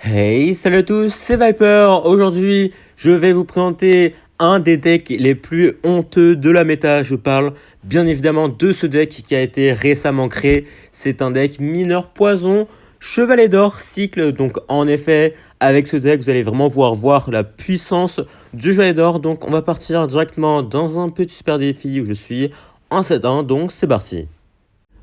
Hey, salut à tous, c'est Viper. Aujourd'hui, je vais vous présenter un des decks les plus honteux de la méta. Je parle bien évidemment de ce deck qui a été récemment créé. C'est un deck mineur poison, chevalet d'or, cycle. Donc en effet, avec ce deck, vous allez vraiment pouvoir voir la puissance du chevalet d'or. Donc on va partir directement dans un petit super défi où je suis en 7-1. Donc c'est parti.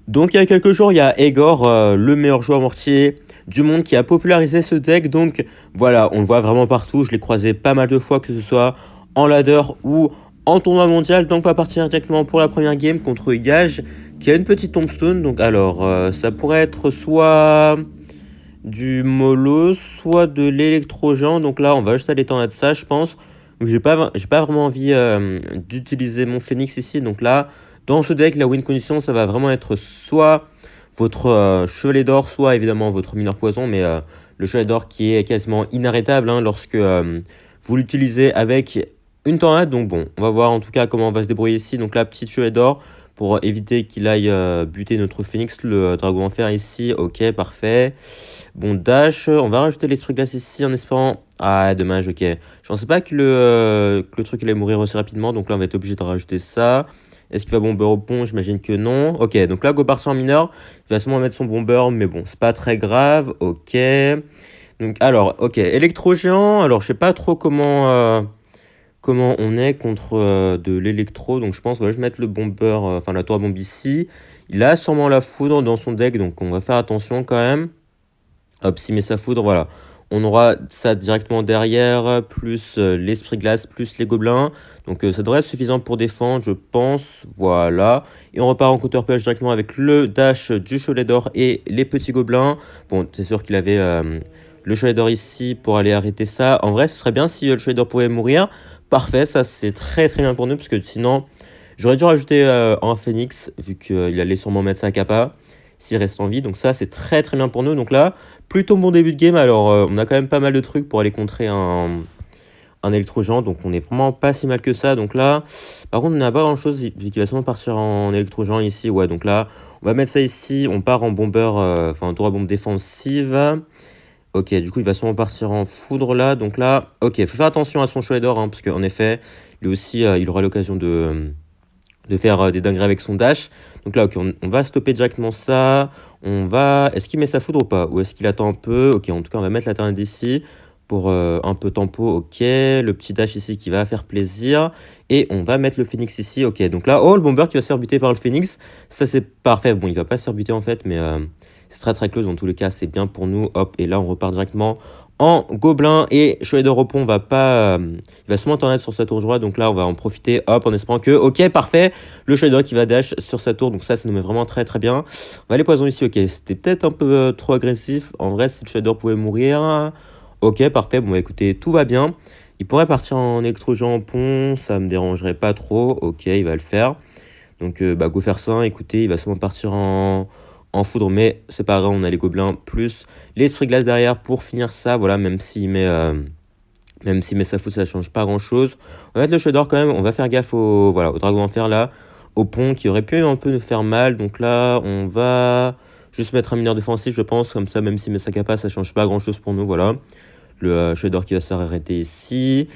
Donc il y a quelques jours, il y a Egor, le meilleur joueur mortier du monde, qui a popularisé ce deck. Donc voilà, on le voit vraiment partout. Je l'ai croisé pas mal de fois, que ce soit en ladder ou en tournoi mondial. Donc on va partir directement pour la première game contre Yage, qui a une petite tombstone. Donc alors, ça pourrait être soit du mollo, soit de l'électrogent. Donc là, on va juste aller de ça, je pense. Donc j'ai pas vraiment envie d'utiliser mon phoenix ici. Donc là, dans ce deck, la win condition, ça va vraiment être soit votre chevalet d'or, soit évidemment votre mineur poison. Mais le chevalet d'or qui est quasiment inarrêtable lorsque vous l'utilisez avec une tornade. Donc bon, on va voir en tout cas comment on va se débrouiller ici. Donc là, petite chevalet d'or pour éviter qu'il aille buter notre phoenix, le dragon enfer ici. Ok, parfait. Bon, dash, on va rajouter l'esprit glace ici en espérant... Ah, dommage, ok. Je pensais pas que le truc allait mourir aussi rapidement, donc là on va être obligé de rajouter ça. Est-ce qu'il va bomber au pont? J'imagine que non. Ok, donc là, go partir en mineur, il va sûrement mettre son bomber, mais bon, c'est pas très grave. Ok. Donc, alors, ok, électro-géant. Alors, je sais pas trop comment on est contre de l'électro, donc je pense que je vais mettre le bomber, enfin la tour à bombe ici. Il a sûrement la foudre dans son deck, donc on va faire attention quand même. Hop, s'il met sa foudre, voilà. On aura ça directement derrière, plus l'esprit glace, plus les gobelins. Donc ça devrait être suffisant pour défendre, je pense. Voilà. Et on repart en counter-push directement avec le dash du chevalet d'or et les petits gobelins. Bon, c'est sûr qu'il avait le chevalet d'or ici pour aller arrêter ça. En vrai, ce serait bien si le chevalet d'or pouvait mourir. Parfait, ça c'est très très bien pour nous, parce que sinon, j'aurais dû rajouter un phoenix, vu qu'il allait sûrement mettre sa capa s'il reste en vie. Donc ça, c'est très très bien pour nous. Donc là, plutôt bon début de game. Alors, on a quand même pas mal de trucs pour aller contrer un électro-géant. Donc on est vraiment pas si mal que ça. Donc là, par contre, on n'a pas grand-chose, vu qu'il va sûrement partir en électro-géant ici. Ouais, donc là, on va mettre ça ici. On part en bomber, enfin, tour à bombe défensive. Ok, du coup, il va sûrement partir en foudre là. Donc là, ok, faut faire attention à son chevalet d'or, parce qu'en effet, lui aussi, il aura l'occasion de faire des dingueries avec son dash. Donc là, ok, on va stopper directement ça. On va... Est-ce qu'il met sa foudre ou pas? Ou est-ce qu'il attend un peu? Ok, en tout cas, on va mettre la tornade ici pour un peu tempo. Ok, le petit dash ici qui va faire plaisir. Et on va mettre le phoenix ici. Ok, donc là, oh, le bomber qui va se faire buter par le phoenix. Ça, c'est parfait. Bon, il va pas se faire buter en fait, mais c'est très très close. Dans tous les cas, c'est bien pour nous. Hop, et là, on repart directement en gobelin, et chevalet de repos va pas il va sûrement t'en être sur sa tour droite, donc là on va en profiter, hop, en espérant que, ok, parfait, le chevalet d'or qui va dash sur sa tour, donc ça nous met vraiment très très bien. On va aller poison ici. Ok, c'était peut-être un peu trop agressif. En vrai, si le chevalet d'or pouvait mourir, ok, parfait. Bon, écoutez, tout va bien. Il pourrait partir en électro-géant pont, ça me dérangerait pas trop. Ok, il va le faire. Donc bah, go faire ça. Écoutez, il va sûrement partir en foudre, mais c'est pas grave, on a les gobelins plus l'esprit glace derrière pour finir ça. Voilà, même s'il met sa foudre, ça change pas grand chose. On va mettre le chevalet d'or quand même. On va faire gaffe voilà, au dragon enfer là, au pont qui aurait pu un peu nous faire mal. Donc là, on va juste mettre un mineur défensif, je pense, comme ça, même s'il met sa capa, ça change pas grand chose pour nous. Voilà, le chevalet d'or qui va s'arrêter ici.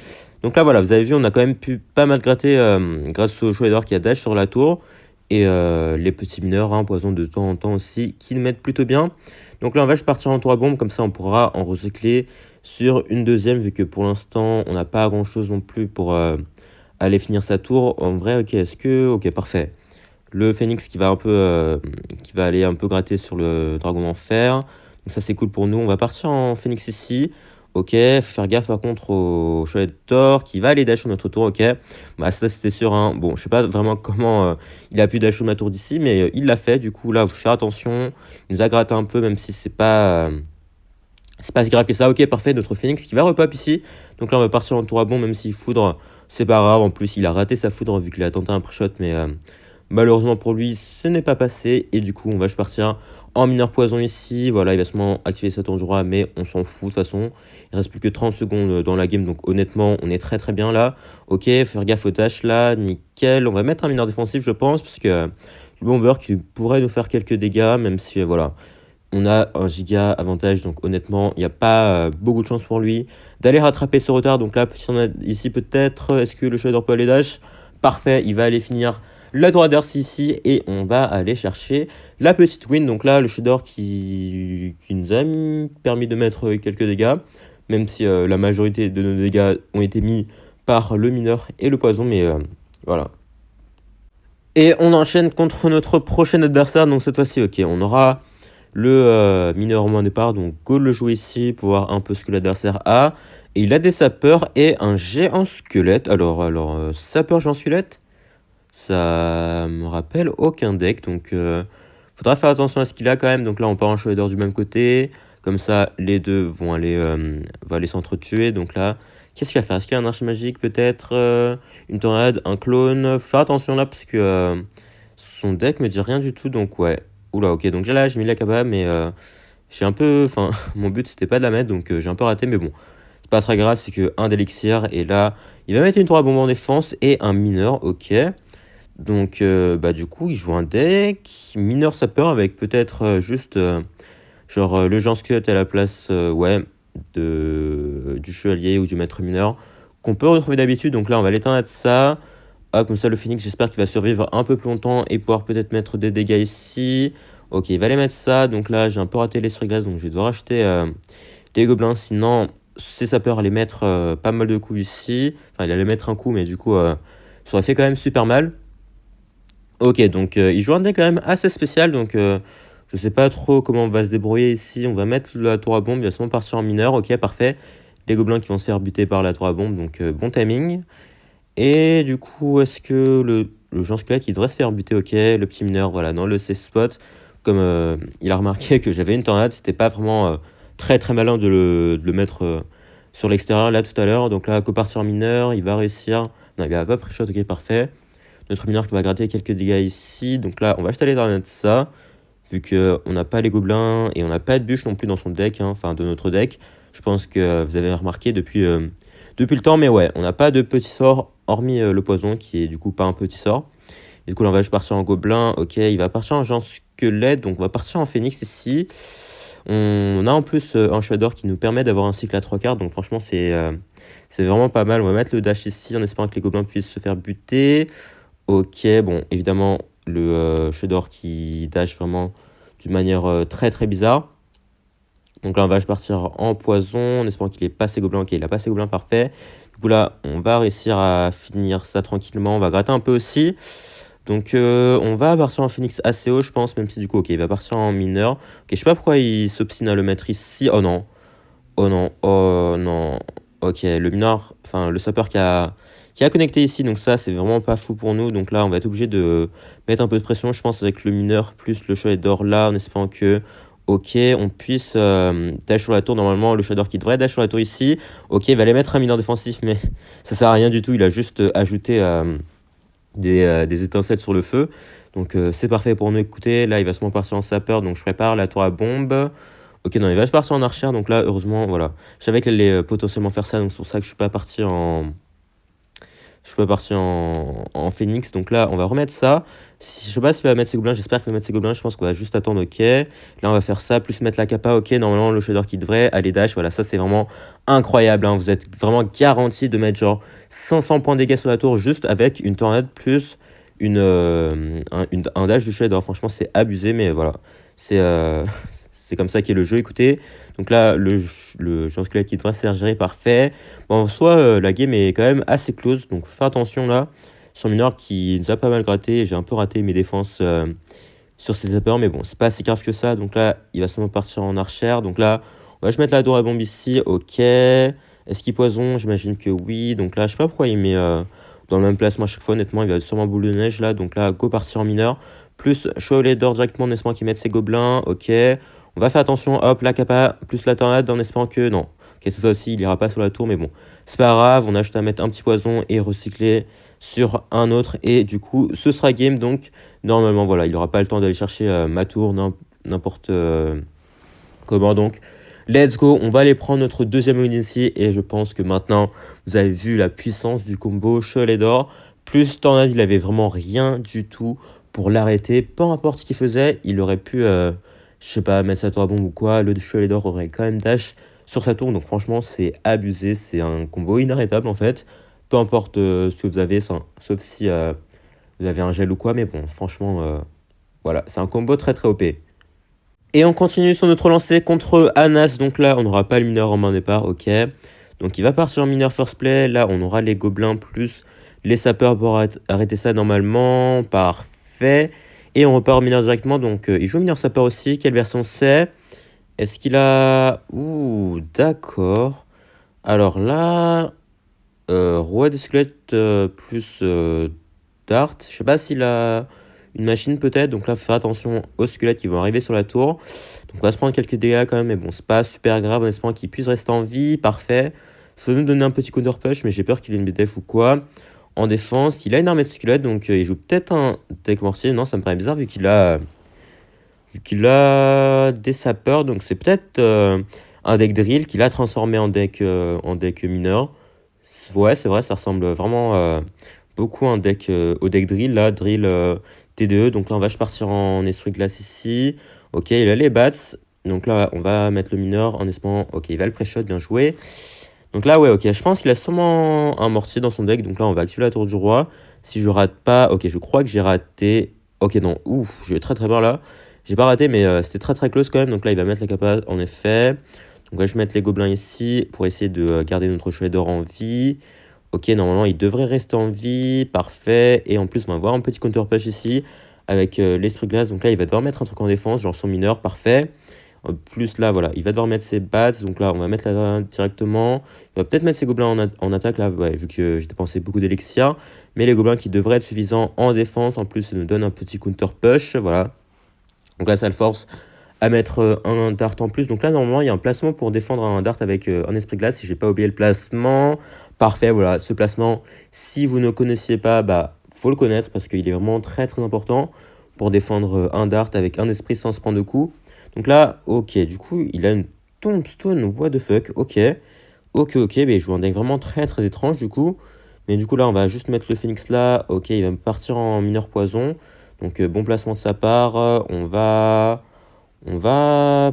Donc là, voilà, vous avez vu, on a quand même pu pas mal gratter grâce au chevalet d'or qui a dash sur la tour. Et les petits mineurs, poison de temps en temps aussi, qui nous mettent plutôt bien. Donc là, on va juste partir en tour à bombe, comme ça on pourra en recycler sur une deuxième, vu que pour l'instant, on n'a pas grand-chose non plus pour aller finir sa tour. En vrai, ok, est-ce que... Ok, parfait. Le phoenix qui va qui va aller un peu gratter sur le dragon d'enfer. Donc ça, c'est cool pour nous. On va partir en phoenix ici. Ok, faut faire gaffe par contre au chevalet d'or qui va aller dash sur notre tour. Ok, bah ça c'était sûr. Bon, je sais pas vraiment comment il a pu dash sur ma tour d'ici, mais il l'a fait. Du coup, là, faut faire attention. Il nous a gratté un peu, même si c'est pas si grave que ça. Ok, parfait. Notre phoenix qui va repop ici. Donc là, on va partir en tour à bon, même s'il foudre, c'est pas grave. En plus, il a raté sa foudre vu qu'il a tenté un pré-shot, mais malheureusement pour lui, ce n'est pas passé. Et du coup, on va juste partir en mineur poison ici. Voilà, il va sûrement activer sa tour droit, mais on s'en fout de toute façon. Il reste plus que 30 secondes dans la game, donc honnêtement, on est très très bien là. Ok, faire gaffe au dash là, nickel. On va mettre un mineur défensif, je pense, parce que le bomber qui pourrait nous faire quelques dégâts, même si voilà, on a un giga avantage, donc honnêtement, il n'y a pas beaucoup de chance pour lui d'aller rattraper ce retard. Donc là, si on a ici peut-être, est-ce que le Shadow peut aller dash? Parfait, il va aller finir la tour adverse ici et on va aller chercher la petite win. Donc là, le Shadow qui nous a permis de mettre quelques dégâts, même si la majorité de nos dégâts ont été mis par le mineur et le poison, mais voilà. Et on enchaîne contre notre prochain adversaire, donc cette fois-ci, ok, on aura le mineur en moins départ, donc go le jouer ici pour voir un peu ce que l'adversaire a. Et il a des sapeurs et un géant squelette. Alors sapeur géant squelette, ça me rappelle aucun deck, donc faudra faire attention à ce qu'il a quand même. Donc là on part en Shredder du même côté, comme ça les deux vont aller s'entretuer. Donc là, qu'est-ce qu'il va faire? Est-ce qu'il a un archer magique peut-être, une tornade, un clone? Faire attention là parce que son deck me dit rien du tout, donc ouais. Oula, ok, donc là j'ai mis la capa, mais j'ai un peu, enfin mon but c'était pas de la mettre, donc j'ai un peu raté, mais bon, c'est pas très grave, c'est que un d'élixir, et là il va mettre une tour à bombe en défense et un mineur, ok. Donc bah du coup il joue un deck mineur sapeur avec peut-être juste genre le géant squelette à la place ouais du chevalier ou du maître mineur qu'on peut retrouver d'habitude. Donc là on va l'éteindre de ça. Ah, comme ça le phoenix j'espère qu'il va survivre un peu plus longtemps et pouvoir peut-être mettre des dégâts ici. Ok, il va aller mettre ça, donc là j'ai un peu raté les sur-glace, donc je vais devoir acheter les gobelins, sinon ces sapeurs allaient mettre pas mal de coups ici. Enfin il allait mettre un coup, mais du coup ça aurait fait quand même super mal. Ok, donc il joue un deck quand même assez spécial, donc je sais pas trop comment on va se débrouiller ici. On va mettre la tour à bombe, il va sûrement partir en mineur, ok parfait. Les gobelins qui vont se faire buter par la tour à bombe, donc bon timing. Et du coup, est-ce que le géant squelette il devrait se faire buter, ok, le petit mineur, voilà, dans le safe spot. Comme il a remarqué que j'avais une tornade, c'était pas vraiment très très malin de le mettre sur l'extérieur là tout à l'heure. Donc là, partir en mineur, il va réussir. Non, il va pas pré-shot, ok parfait. Notre mineur qui va gratter quelques dégâts ici. Donc là, on va juste aller dans ça. Vu qu'on n'a pas les gobelins et on n'a pas de bûche non plus dans son deck, hein, enfin de notre deck. Je pense que vous avez remarqué depuis le temps. Mais ouais, on n'a pas de petit sort, hormis le poison qui est du coup pas un petit sort. Et du coup, là, on va juste partir en gobelin. Ok, il va partir en géant squelette. Donc on va partir en phénix ici. On a en plus un Shredder qui nous permet d'avoir un cycle à 3 cartes. Donc franchement, c'est vraiment pas mal. On va mettre le dash ici en espérant que les gobelins puissent se faire buter. Ok, bon, évidemment, le Shredder qui dash vraiment d'une manière très très bizarre. Donc là, on va partir en poison en espérant qu'il ait pas ses gobelins. Ok, il a pas ses gobelins, parfait. Du coup, là, on va réussir à finir ça tranquillement. On va gratter un peu aussi. Donc, on va partir en phoenix assez haut, je pense, même si du coup, ok, il va partir en mineur. Ok, je sais pas pourquoi il s'obstine à le mettre ici. Oh non. Oh non. Oh non. Ok, le mineur, enfin, le sapeur qui a connecté ici, donc ça c'est vraiment pas fou pour nous. Donc là on va être obligé de mettre un peu de pression, je pense, avec le mineur plus le chevalier d'or là, en espérant que ok on puisse dash sur la tour. Normalement le shadow qui devrait dash sur la tour ici, ok il va aller mettre un mineur défensif, mais ça sert à rien du tout, il a juste ajouté des étincelles sur le feu. Donc c'est parfait pour nous. Écoutez, là il va se partir en sapeur, donc je prépare la tour à bombe. Ok, non, il va se partir en archer, donc là heureusement voilà, je savais qu'elle allait potentiellement faire ça, donc c'est pour ça que je suis pas parti en phénix. Donc là, on va remettre ça. Je sais pas s'il va mettre ses gobelins. J'espère qu'il va mettre ses gobelins. Je pense qu'on va juste attendre. Ok. Là, on va faire ça. Plus mettre la capa. Ok. Normalement, le shader qui devrait aller dash. Voilà, ça, c'est vraiment incroyable, hein. Vous êtes vraiment garanti de mettre genre 500 points de dégâts sur la tour juste avec une tornade plus un dash du shader. Franchement, c'est abusé. Mais voilà. C'est c'est comme ça qu'est le jeu. Écoutez. Donc là, le géant squelette qui devrait se faire gérer, parfait. Bon, en soi, la game est quand même assez close, donc fais attention là. Sur mineur qui nous a pas mal gratté, j'ai un peu raté mes défenses sur ses zappers, mais bon, c'est pas si grave que ça. Donc là, il va sûrement partir en archer. Donc là, on va juste mettre la tour à bombe ici, ok. Est-ce qu'il poison? J'imagine que oui. Donc là, je sais pas pourquoi il met dans le même placement à chaque fois, honnêtement, il va sûrement boule de neige là. Donc là, go partir en mineur. Plus chevalier d'or directement en espérant qu'il mette ses gobelins, ok. On va faire attention, hop, la capa, plus la tornade en espérant que non. Ok, ça aussi, il ira pas sur la tour, mais bon, c'est pas grave. On a juste à mettre un petit poison et recycler sur un autre. Et du coup, ce sera game. Donc, normalement, voilà, il aura pas le temps d'aller chercher ma tour, n'importe comment. Donc, let's go. On va aller prendre notre deuxième win ici. Et je pense que maintenant, vous avez vu la puissance du combo Chevalier d'or. Plus tornade, il avait vraiment rien du tout pour l'arrêter. Peu importe ce qu'il faisait, il aurait pu je sais pas, mettre sa tour à bombe ou quoi, le chevalier d'or aurait quand même dash sur sa tour. Donc franchement, c'est abusé. C'est un combo inarrêtable en fait. Peu importe ce que vous avez, sauf si vous avez un gel ou quoi. Mais bon, franchement, voilà, c'est un combo très très OP. Et on continue sur notre lancée contre Anas. Donc là, on n'aura pas le mineur en main départ, ok. Donc il va partir en mineur first play. Là, on aura les gobelins plus les sapeurs pour arrêter ça normalement. Parfait. Et on repart en mineur directement. Donc il joue mineur sapeur aussi. Quelle version c'est? Est-ce qu'il a... Ouh, d'accord. Alors là, roi des squelettes plus Dart. Je sais pas s'il a une machine peut-être. Donc là, faut faire attention aux squelettes qui vont arriver sur la tour. Donc on va se prendre quelques dégâts quand même. Mais bon, c'est pas super grave en espérant qu'il puisse rester en vie. Parfait. Ça va nous donner un petit counter push. Mais j'ai peur qu'il ait une BDF ou quoi. En défense, il a une armée de squelettes. Donc il joue peut-être un deck mortier. Non, ça me paraît bizarre vu qu'il a des sapeurs. Donc c'est peut-être un deck drill qu'il a transformé en deck mineur. Ouais, c'est vrai, ça ressemble vraiment beaucoup à un deck, au deck drill, là, drill T2E. Donc là, on va partir en esprit glace ici. Ok, il a les bats. Donc là, on va mettre le mineur en espérant... Ok, il va le pré-shot, bien joué. Donc là, ouais, ok, je pense qu'il a sûrement un mortier dans son deck. Donc là, on va activer la tour du roi. Si je rate pas... Ok, je crois que j'ai raté... Ok, non, ouf, je vais très très bien là. J'ai pas raté, mais c'était très très close quand même. Donc là, il va mettre la capa, en effet. Donc là, je vais mettre les gobelins ici pour essayer de garder notre chevalier d'or en vie. Ok, normalement, il devrait rester en vie. Parfait. Et en plus, on va avoir un petit counter push ici avec l'esprit glace. Donc là, il va devoir mettre un truc en défense, genre son mineur. Parfait. En plus, là, voilà, il va devoir mettre ses bats. Donc là, on va mettre là directement. Il va peut-être mettre ses gobelins en attaque, là, ouais, vu que j'ai dépensé beaucoup d'élixir. Mais les gobelins qui devraient être suffisants en défense. En plus, ça nous donne un petit counter push. Voilà. Donc là, ça le force à mettre un dart en plus. Donc là, normalement, il y a un placement pour défendre un dart avec un esprit glace. Si j'ai pas oublié le placement. Parfait, voilà, ce placement, si vous ne connaissiez pas, bah, faut le connaître parce qu'il est vraiment très très important pour défendre un dart avec un esprit sans se prendre de coups. Donc là, ok, du coup, il a une tombstone, what the fuck, ok. Ok, mais il joue un deck vraiment très très étrange du coup. Mais du coup, là, on va juste mettre le phoenix là. Ok, il va me partir en mineur poison. Donc, bon placement de sa part. On va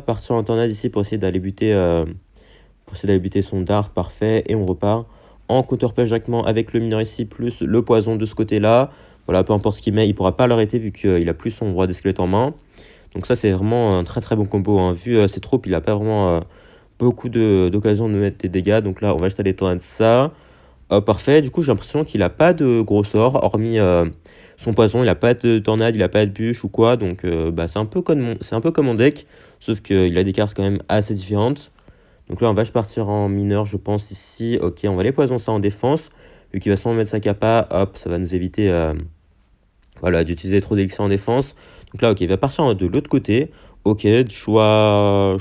partir en tornade ici pour essayer d'aller buter son dart, parfait. Et on repart en counter-push directement avec le mineur ici, plus le poison de ce côté-là. Voilà, peu importe ce qu'il met, il ne pourra pas l'arrêter vu qu'il a plus son roi des squelettes en main. Donc ça, c'est vraiment un très très bon combo, hein. Vu ses troupes, il n'a pas vraiment beaucoup d'occasions de mettre des dégâts. Donc là, on va juste aller tornade ça. Parfait, du coup, j'ai l'impression qu'il n'a pas de gros sorts, hormis son poison. Il n'a pas de tornade, il n'a pas de bûche ou quoi. Donc, bah, c'est un peu comme mon deck, sauf qu'il a des cartes quand même assez différentes. Donc là, on va partir en mineur, je pense, ici. Ok, on va aller poison ça en défense. Vu qu'il va sûrement mettre sa capa, hop, ça va nous éviter voilà, d'utiliser trop d'élixir en défense. Donc là, ok, il va partir de l'autre côté. Ok, choix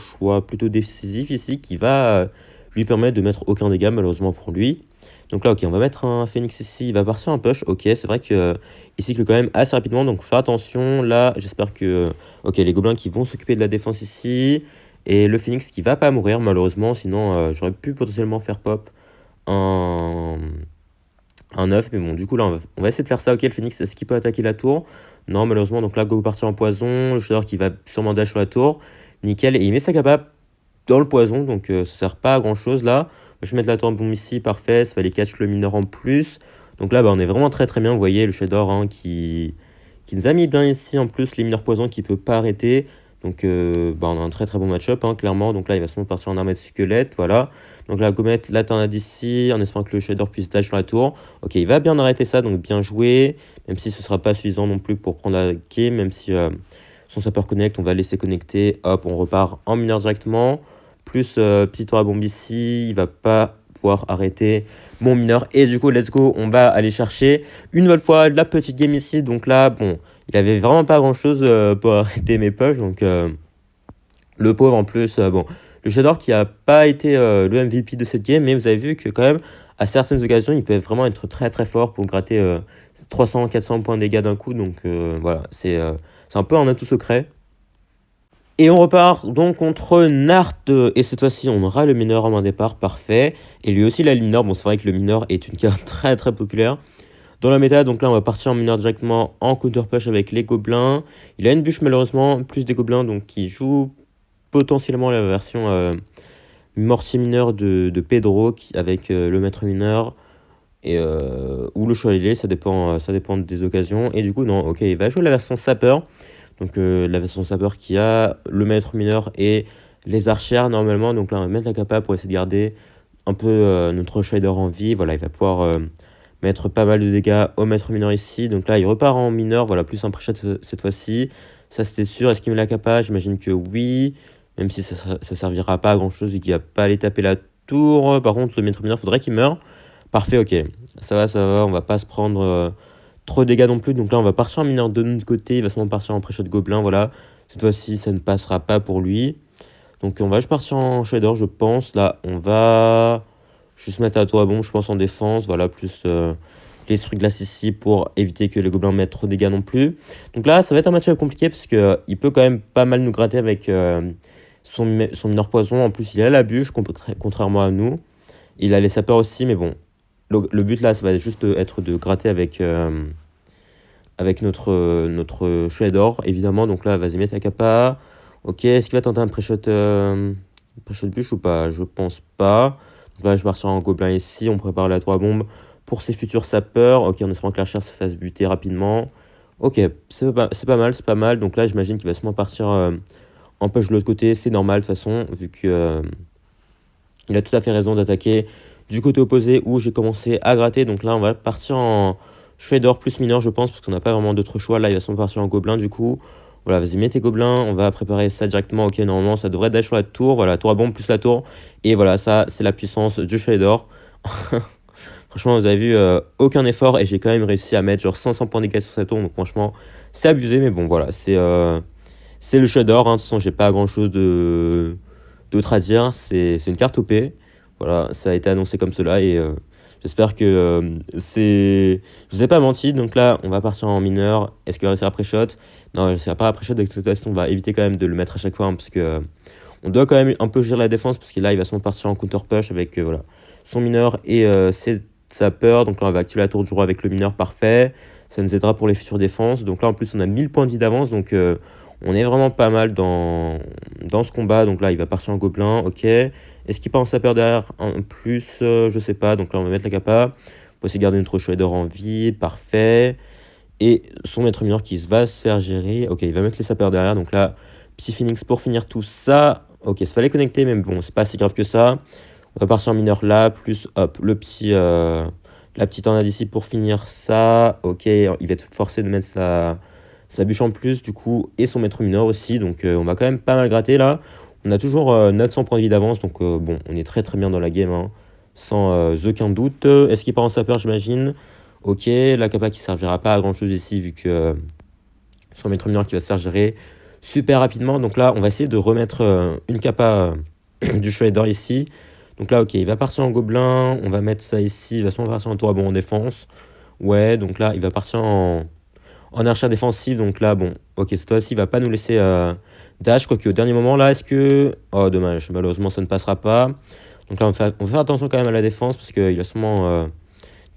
plutôt décisif ici qui va lui permettre de mettre aucun dégât, malheureusement pour lui. Donc là, ok, on va mettre un phoenix ici, il va partir en push. Ok, c'est vrai que il cycle quand même assez rapidement, donc faire attention. Là, j'espère que... Ok, les gobelins qui vont s'occuper de la défense ici. Et le phoenix qui va pas mourir, malheureusement. Sinon, j'aurais pu potentiellement faire pop un... un œuf. Mais bon, du coup, là, on va essayer de faire ça. Ok, le phoenix, est-ce qu'il peut attaquer la tour? Non, malheureusement. Donc là, go partir en poison. Je sais qui va sûrement dash sur la tour. Nickel. Et il met sa capa dans le poison, donc ça sert pas à grand chose là. Je vais mettre la tour en bombe ici, parfait, ça va aller catch le mineur en plus. Donc là, bah, on est vraiment très très bien, vous voyez, le shader hein, qui nous a mis bien ici, en plus les mineurs poison qui peut pas arrêter. Donc bah, on a un très très bon match-up, hein, clairement. Donc là, il va sûrement partir en armée de squelette, voilà. Donc là, go mettre la tornade ici, en espérant que le shader puisse dash sur la tour. Ok, il va bien arrêter ça, donc bien joué. Même si ce sera pas suffisant non plus pour prendre la game, même si son sapeur connect, on va laisser connecter. Hop, on repart en mineur directement. Plus petit tour à bombe ici, il va pas pouvoir arrêter mon mineur. Et du coup, let's go, on va aller chercher une nouvelle fois la petite game ici. Donc là, bon, il avait vraiment pas grand chose pour arrêter mes pushs. Donc le pauvre en plus, bon, le Shadow qui a pas été le MVP de cette game, mais vous avez vu que quand même, à certaines occasions, il peut vraiment être très très fort pour gratter 300-400 points de dégâts d'un coup. Donc voilà, c'est un peu un atout secret. Et on repart donc contre Nart, et cette fois-ci on aura le mineur en main départ, parfait. Et lui aussi il a le mineur, bon c'est vrai que le mineur est une carte très très populaire. dans la méta. Donc là, on va partir en mineur directement en counter push avec les gobelins. Il a une bûche malheureusement, plus des gobelins, donc qui joue potentiellement la version mortier mineur de Pedro avec le maître mineur ou le chevalier, ça dépend des occasions. Et du coup, non, ok, il va jouer la version sapeur. Donc la version sapeur qui a le maître mineur et les archères normalement. Donc là, on va mettre la capa pour essayer de garder un peu notre Shredder en vie. Voilà, il va pouvoir mettre pas mal de dégâts au maître mineur ici. Donc là, il repart en mineur. Voilà, plus un pré-shot cette fois-ci. Ça, c'était sûr. Est-ce qu'il met la capa? J'imagine que oui. Même si ça servira pas à grand-chose vu qu'il va pas aller taper la tour. Par contre, le maître mineur, faudrait qu'il meure. Parfait, ok. Ça va. On va pas se prendre trop de dégâts non plus. Donc là, on va partir en mineur de notre côté. Il va seulement partir en pré-shot gobelin. Voilà. Cette fois-ci, ça ne passera pas pour lui. Donc on va juste partir en shader, je pense. Là, on va juste mettre la tour à bombe, je pense, en défense. Voilà, plus les trucs glaces ici pour éviter que les gobelins mettent trop de dégâts non plus. Donc là, ça va être un match compliqué parce que il peut quand même pas mal nous gratter avec son mineur poison. En plus, il a la bûche, contrairement à nous. Il a les sapeurs aussi, mais bon. Le but là, ça va juste être de gratter avec notre shader, évidemment. Donc là, vas-y, mettre la capa. Ok, est-ce qu'il va tenter un pré-shot bûche ou pas? Je pense pas. Donc là, je vais partir en gobelin ici. On prépare la 3 bombes pour ses futurs sapeurs. Ok, en espérant que l'archer se fasse buter rapidement. Ok, c'est pas mal, c'est pas mal. Donc là, j'imagine qu'il va sûrement partir en push de l'autre côté. C'est normal de toute façon, vu que il a tout à fait raison d'attaquer du côté opposé où j'ai commencé à gratter. Donc là, on va partir en shader plus mineur, je pense, parce qu'on n'a pas vraiment d'autre choix. Là, il va sûrement partir en gobelin du coup. Voilà, vas-y, mets tes gobelins, on va préparer ça directement. Ok, normalement, ça devrait dash sur la tour. Voilà, tour à bombe plus la tour. Et voilà, ça, c'est la puissance du shader. Franchement, vous avez vu, aucun effort. Et j'ai quand même réussi à mettre genre 500 points de dégâts sur cette tour. Donc franchement, c'est abusé. Mais bon, voilà, c'est le shader. Hein. De toute façon, j'ai pas grand-chose d'autre à dire. C'est une carte OP. Voilà, ça a été annoncé comme cela. Et j'espère que c'est... Je vous ai pas menti. Donc là, on va partir en mineur. Est-ce qu'il va réussir à pré-shot? Non, il réussira pas à pré-shot. Avec cette façon, on va éviter quand même de le mettre à chaque fois. Hein, parce que on doit quand même un peu gérer la défense. Parce que là, il va sûrement partir en counter push avec voilà, son mineur et sa peur. Donc là, on va activer la tour du roi avec le mineur. Parfait. Ça nous aidera pour les futures défenses. Donc là, en plus, on a 1000 points de vie d'avance. Donc on est vraiment pas mal dans ce combat. Donc là, il va partir en gobelin. Ok. Est-ce qu'il part en sapeur derrière en plus? Je sais pas. Donc là, on va mettre la capa. On peut aussi garder notre shredder en vie. Parfait. Et son maître mineur qui va se faire gérer. Ok, il va mettre les sapeurs derrière. Donc là, petit Phoenix pour finir tout ça. Ok, ça fallait connecter, mais bon, c'est pas si grave que ça. On va partir en mineur là. Plus, hop, la petite tornade ici pour finir ça. Ok, il va être forcé de mettre sa bûche en plus, du coup, et son maître mineur aussi. Donc, on va quand même pas mal gratter là. On a toujours 900 points de vie d'avance. Donc, bon, on est très très bien dans la game, hein, sans aucun doute. Est-ce qu'il part en sapeur, j'imagine? Ok, la capa qui servira pas à grand chose ici, vu que son maître mineur qui va se faire gérer super rapidement. Donc là, on va essayer de remettre une capa du shredder ici. Donc là, ok, il va partir en gobelin. On va mettre ça ici. Il va sûrement partir en tour à bon en défense. Ouais, donc là, il va partir en archer défensif. Donc là, bon, ok, cette fois-ci, il va pas nous laisser dash. Quoique au dernier moment, là, est-ce que... Oh, dommage, malheureusement, ça ne passera pas. Donc là, on va faire attention quand même à la défense, parce qu'il a sûrement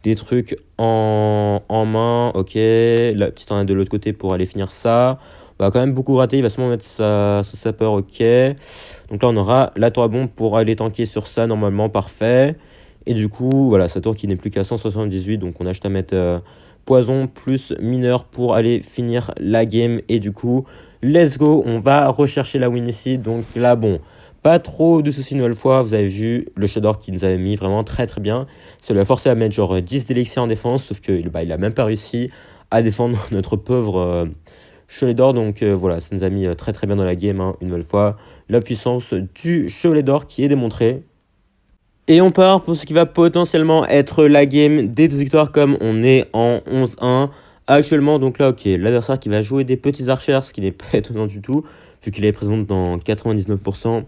des trucs en main. Ok, la petite tornade de l'autre côté pour aller finir ça. On va quand même beaucoup rater. Il va sûrement mettre sa sapeur. Ok. Donc là, on aura la tour à bombe pour aller tanker sur ça, normalement. Parfait. Et du coup, voilà, sa tour qui n'est plus qu'à 178. Donc on a juste à mettre poison plus mineur pour aller finir la game. Et du coup, let's go. On va rechercher la win ici. Donc là, bon, pas trop de soucis une nouvelle fois. Vous avez vu le shader qui nous avait mis vraiment très très bien. Ça lui a forcé à mettre genre 10 d'élixir en défense. Sauf qu'il il a même pas réussi à défendre notre pauvre Chevalier d'or. Donc voilà, ça nous a mis très très bien dans la game, hein, une nouvelle fois. La puissance du Chevalier d'or qui est démontrée. Et on part pour ce qui va potentiellement être la game des 2 victoires, comme on est en 11-1 actuellement. Donc là, ok, l'adversaire qui va jouer des petits archers, ce qui n'est pas étonnant du tout, vu qu'il est présent dans 99%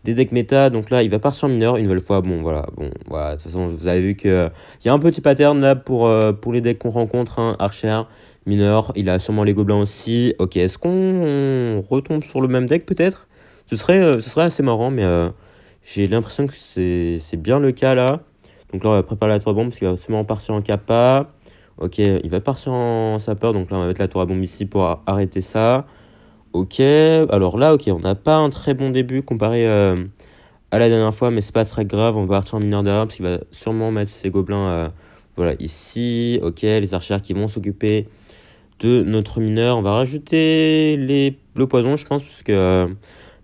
des decks méta. Donc là, il va partir en mineur une nouvelle fois. Bon, voilà, de toute façon, vous avez vu qu'il y a un petit pattern là pour les decks qu'on rencontre, hein, archer, mineur. Il a sûrement les gobelins aussi. Ok, est-ce qu'on retombe sur le même deck peut-être? Ce serait assez marrant, mais... j'ai l'impression que c'est bien le cas là. Donc là, on va préparer la 3 bombes parce qu'il va sûrement partir en capa. Ok, il va partir en sapeur, donc là on va mettre la tour à bombe ici pour arrêter ça. Ok, alors là, ok, on n'a pas un très bon début comparé à la dernière fois, mais c'est pas très grave. On va partir en mineur derrière parce qu'il va sûrement mettre ses gobelins voilà, ici. Ok, les archères qui vont s'occuper de notre mineur. On va rajouter le poison, je pense, parce que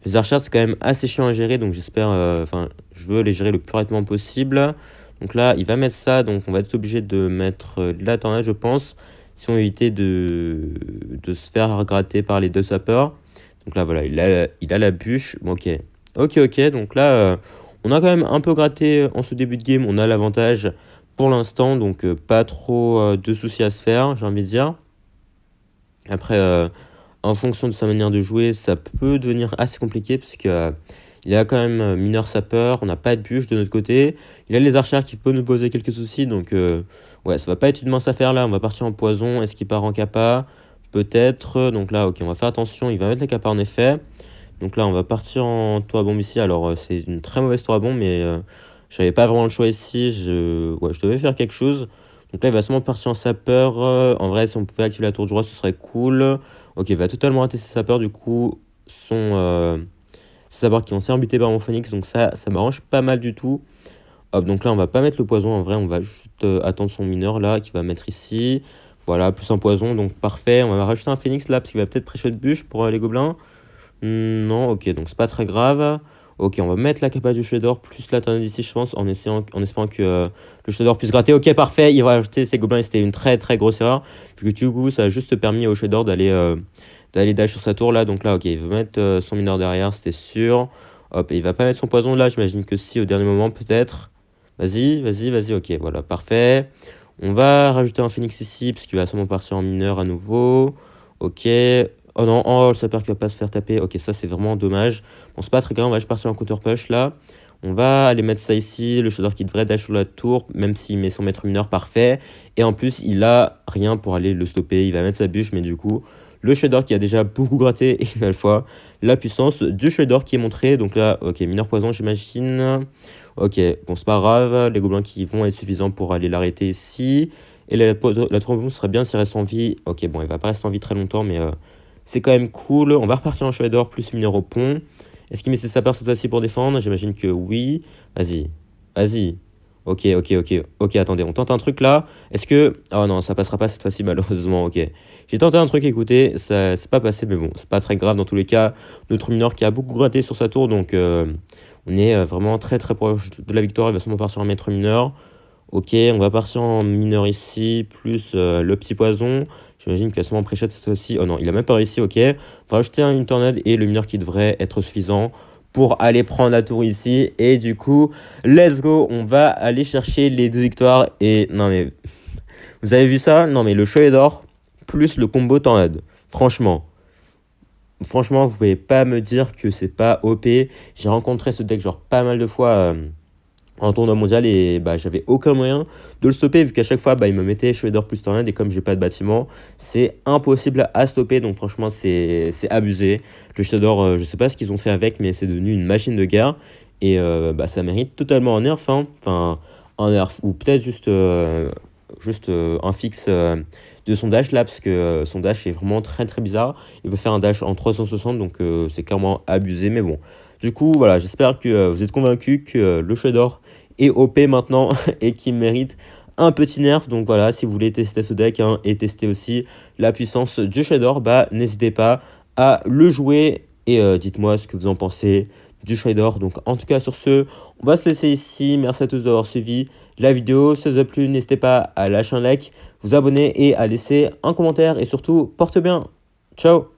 les archères, c'est quand même assez chiant à gérer. Donc j'espère, enfin, je veux les gérer le plus rapidement possible. Donc là, il va mettre ça. Donc on va être obligé de mettre de la tornade, je pense, si on veut éviter de se faire gratter par les deux sapeurs. Donc là, voilà, il a la bûche. Bon, ok. Ok. Donc là, on a quand même un peu gratté en ce début de game. On a l'avantage pour l'instant. Donc pas trop de soucis à se faire, j'ai envie de dire. Après, en fonction de sa manière de jouer, ça peut devenir assez compliqué parce que il a quand même mineur sapeur, on n'a pas de bûche de notre côté. Il a les archères qui peuvent nous poser quelques soucis, donc ouais, ça va pas être une mince affaire là. On va partir en poison. Est-ce qu'il part en capa? Peut-être. Donc là, ok, on va faire attention. Il va mettre la capa en effet. Donc là, on va partir en tour à bombe ici. Alors, c'est une très mauvaise tour à bombe, mais j'avais pas vraiment le choix ici. Ouais, je devais faire quelque chose. Donc là, il va sûrement partir en sapeur. En vrai, si on pouvait activer la tour du roi, ce serait cool. Ok, il va totalement rater ses sapeurs. Du coup, ses sapeurs qui vont se faire buter par mon phoenix. Donc ça m'arrange pas mal du tout. Hop, donc là, on va pas mettre le poison. En vrai, on va juste attendre son mineur là, qui va mettre ici. Voilà, plus un poison. Donc parfait. On va rajouter un phoenix là, parce qu'il va peut-être prêcher de bûche pour les gobelins. Non, ok, donc c'est pas très grave. Ok, on va mettre la capa du Shredder plus la tornade ici, je pense, en espérant que le Shredder puisse gratter. Ok, parfait, il va rajouter ses gobelins et c'était une très très grosse erreur. Vu que du coup, ça a juste permis au Shredder d'aller dash sur sa tour là. Donc là, ok, il va mettre son mineur derrière, c'était sûr. Hop, et il va pas mettre son poison là, j'imagine que si, au dernier moment peut-être. Vas-y, ok, voilà, parfait. On va rajouter un phoenix ici, parce qu'il va sûrement partir en mineur à nouveau. Ok. Oh non, oh, le sapeur qui va pas se faire taper. Ok, ça c'est vraiment dommage. Bon, c'est pas très grave, on va juste partir en counter push là. On va aller mettre ça ici. Le Shadow qui devrait dash sur la tour, même s'il met son maître mineur, parfait. Et en plus, il a rien pour aller le stopper. Il va mettre sa bûche, mais du coup, le Shadow qui a déjà beaucoup gratté, et une nouvelle fois, la puissance du Shadow qui est montrée. Donc là, ok, mineur poison, j'imagine. Ok, bon, c'est pas grave. Les gobelins qui vont être suffisants pour aller l'arrêter ici. Et la trombone serait bien s'il reste en vie. Ok, bon, il va pas rester en vie très longtemps, mais c'est quand même cool. On va repartir en cheval d'or plus mineur au pont. Est-ce qu'il met ses sapeurs cette fois-ci pour défendre? J'imagine que oui. Vas-y. Ok, attendez, on tente un truc là. Est-ce que... Oh non, ça passera pas cette fois-ci malheureusement, ok. J'ai tenté un truc, écoutez, ça c'est pas passé, mais bon, c'est pas très grave dans tous les cas. Notre mineur qui a beaucoup gratté sur sa tour, donc on est vraiment très très proche de la victoire. Il va sûrement partir en maître mineur. Ok, on va partir en mineur ici, plus le petit poison. J'imagine qu'il a sûrement pré-shot cette fois-ci. Oh non, il a même pas réussi, ok. On va rajouter une tornade et le mineur qui devrait être suffisant pour aller prendre la tour ici. Et du coup, let's go, on va aller chercher les 2 victoires. Et non mais, vous avez vu ça? Non mais le chevalier d'or plus le combo tornade. Franchement, vous pouvez pas me dire que c'est pas OP. J'ai rencontré ce deck genre pas mal de fois en tournoi mondial et bah, j'avais aucun moyen de le stopper vu qu'à chaque fois bah, il me mettait chevalier d'or plus tornade et comme j'ai pas de bâtiment c'est impossible à stopper, donc franchement c'est abusé. Le chevalier d'or je sais pas ce qu'ils ont fait avec, mais c'est devenu une machine de guerre et bah, ça mérite totalement un nerf, hein. Enfin un nerf ou peut-être juste un fixe de son dash là, parce que son dash est vraiment très très bizarre. Il peut faire un dash en 360, donc c'est clairement abusé, mais bon. Du coup, voilà, j'espère que vous êtes convaincus que le Shadow est OP maintenant et qu'il mérite un petit nerf. Donc voilà, si vous voulez tester ce deck hein, et tester aussi la puissance du Shadow, bah n'hésitez pas à le jouer et dites-moi ce que vous en pensez du Shadow. Donc en tout cas sur ce, on va se laisser ici. Merci à tous d'avoir suivi la vidéo. Si ça vous a plu, n'hésitez pas à lâcher un like, vous abonner et à laisser un commentaire. Et surtout, porte bien. Ciao.